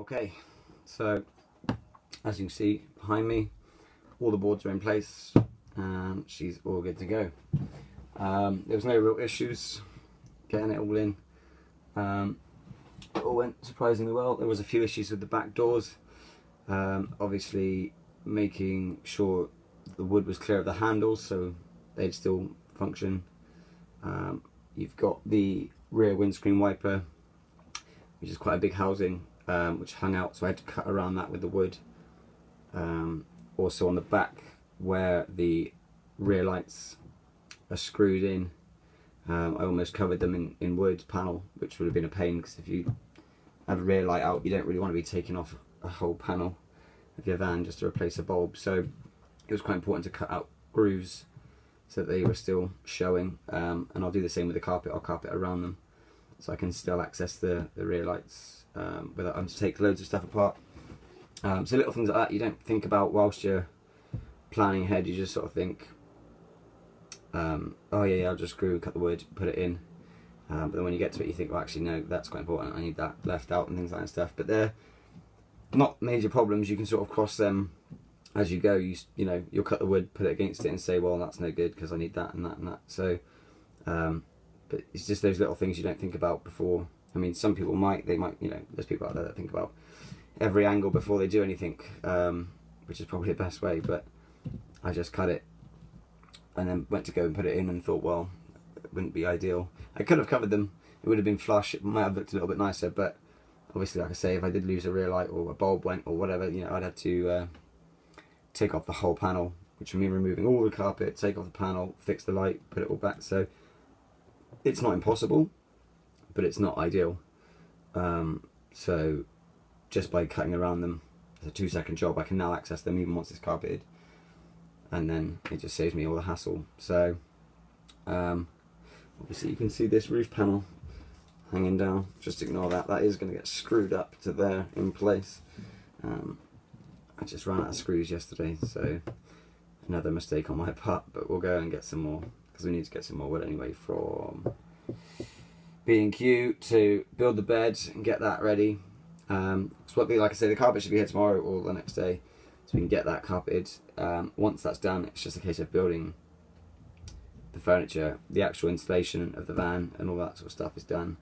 Okay, so as you can see behind me, all the boards are in place and she's all good to go. There was no real issues getting it all in. It all went surprisingly well. There was a few issues with the back doors. Obviously making sure the wood was clear of the handles so they'd still function. You've got the rear windscreen wiper, which is quite a big housing, which hung out, so I had to cut around that with the wood. Also on the back where the rear lights are screwed in, I almost covered them in wood panel, which would have been a pain, because if you have a rear light out you don't really want to be taking off a whole panel of your van just to replace a bulb. So it was quite important to cut out grooves so that they were still showing, and I'll do the same with the carpet. I'll carpet around them so I can still access the rear lights without having to take loads of stuff apart. So little things like that you don't think about whilst you're planning ahead. You just sort of think, oh yeah, I'll just screw, cut the wood, put it in. But then when you get to it you think, well actually no, that's quite important, I need that left out and things like that stuff. But they're not major problems, you can sort of cross them as you go. You know, you'll cut the wood, put it against it and say, well that's no good because I need that and that and that. So but it's just those little things you don't think about before. I mean, some people might, you know, there's people out there that think about every angle before they do anything, which is probably the best way, but I just cut it and then went to go and put it in and thought, well, it wouldn't be ideal. I could have covered them, it would have been flush, it might have looked a little bit nicer, but obviously, like I say, if I did lose a rear light or a bulb went or whatever, you know, I'd have to take off the whole panel, which would mean removing all the carpet, take off the panel, fix the light, put it all back. So it's not impossible, but it's not ideal. So just by cutting around them, it's a 2-second job. I can now access them even once it's carpeted, and then it just saves me all the hassle. So obviously you can see this roof panel hanging down. Just ignore that, that is going to get screwed up to there in place. I just ran out of screws yesterday, so another mistake on my part, but we'll go and get some more, because we need to get some more wood anyway from B&Q to build the bed and get that ready. So like I say, the carpet should be here tomorrow or the next day, so we can get that carpeted. Once that's done, it's just a case of building the furniture. The actual installation of the van and all that sort of stuff is done.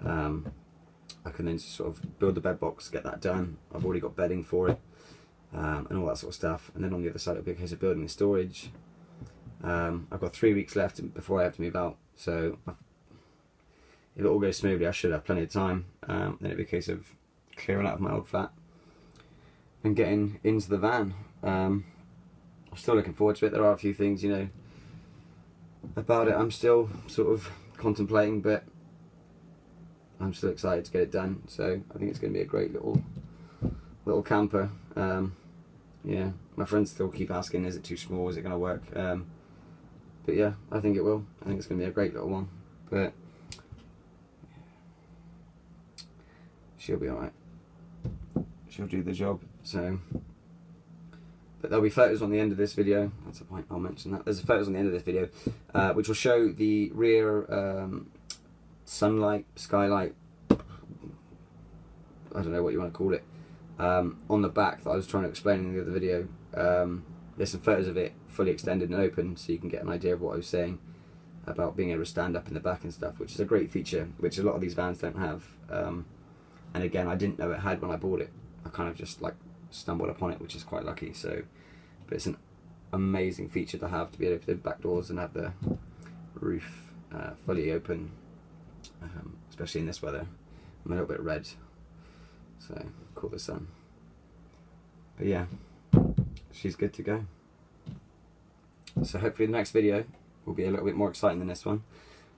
I can then just sort of build the bed box, get that done. I've already got bedding for it, and all that sort of stuff. And then on the other side it'll be a case of building the storage. I've got 3 weeks left before I have to move out, so if it all goes smoothly I should have plenty of time. Then it'll be a case of clearing out of my old flat and getting into the van. I'm still looking forward to it. There are a few things, you know, about it I'm still sort of contemplating, but I'm still excited to get it done. So I think it's going to be a great little camper. Yeah, my friends still keep asking, is it too small, is it going to work? But yeah, I think it will. I think it's going to be a great little one, but she'll be alright. She'll do the job. So, but there'll be photos on the end of this video. That's a point, I'll mention that. There's photos on the end of this video, which will show the rear sunlight, skylight, I don't know what you want to call it, on the back that I was trying to explain in the other video. There's some photos of it fully extended and open, so you can get an idea of what I was saying about being able to stand up in the back and stuff, which is a great feature, which a lot of these vans don't have. And again, I didn't know it had when I bought it. I kind of just like stumbled upon it, which is quite lucky. So, but it's an amazing feature to have, to be able to open the back doors and have the roof fully open, especially in this weather. I'm a little bit red, so cool the sun. But yeah, she's good to go. So hopefully the next video will be a little bit more exciting than this one,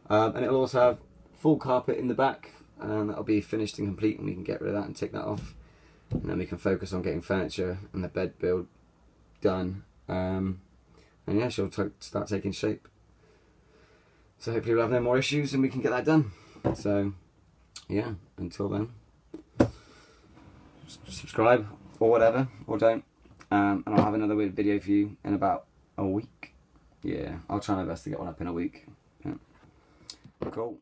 and it'll also have full carpet in the back, and that'll be finished and complete, and we can get rid of that and take that off, and then we can focus on getting furniture and the bed build done. And yeah, she'll start taking shape. So hopefully we'll have no more issues and we can get that done. So yeah, until then, subscribe or whatever, or don't, and I'll have another video for you in about a week. Yeah, I'll try my best to get one up in a week. Yeah. Cool.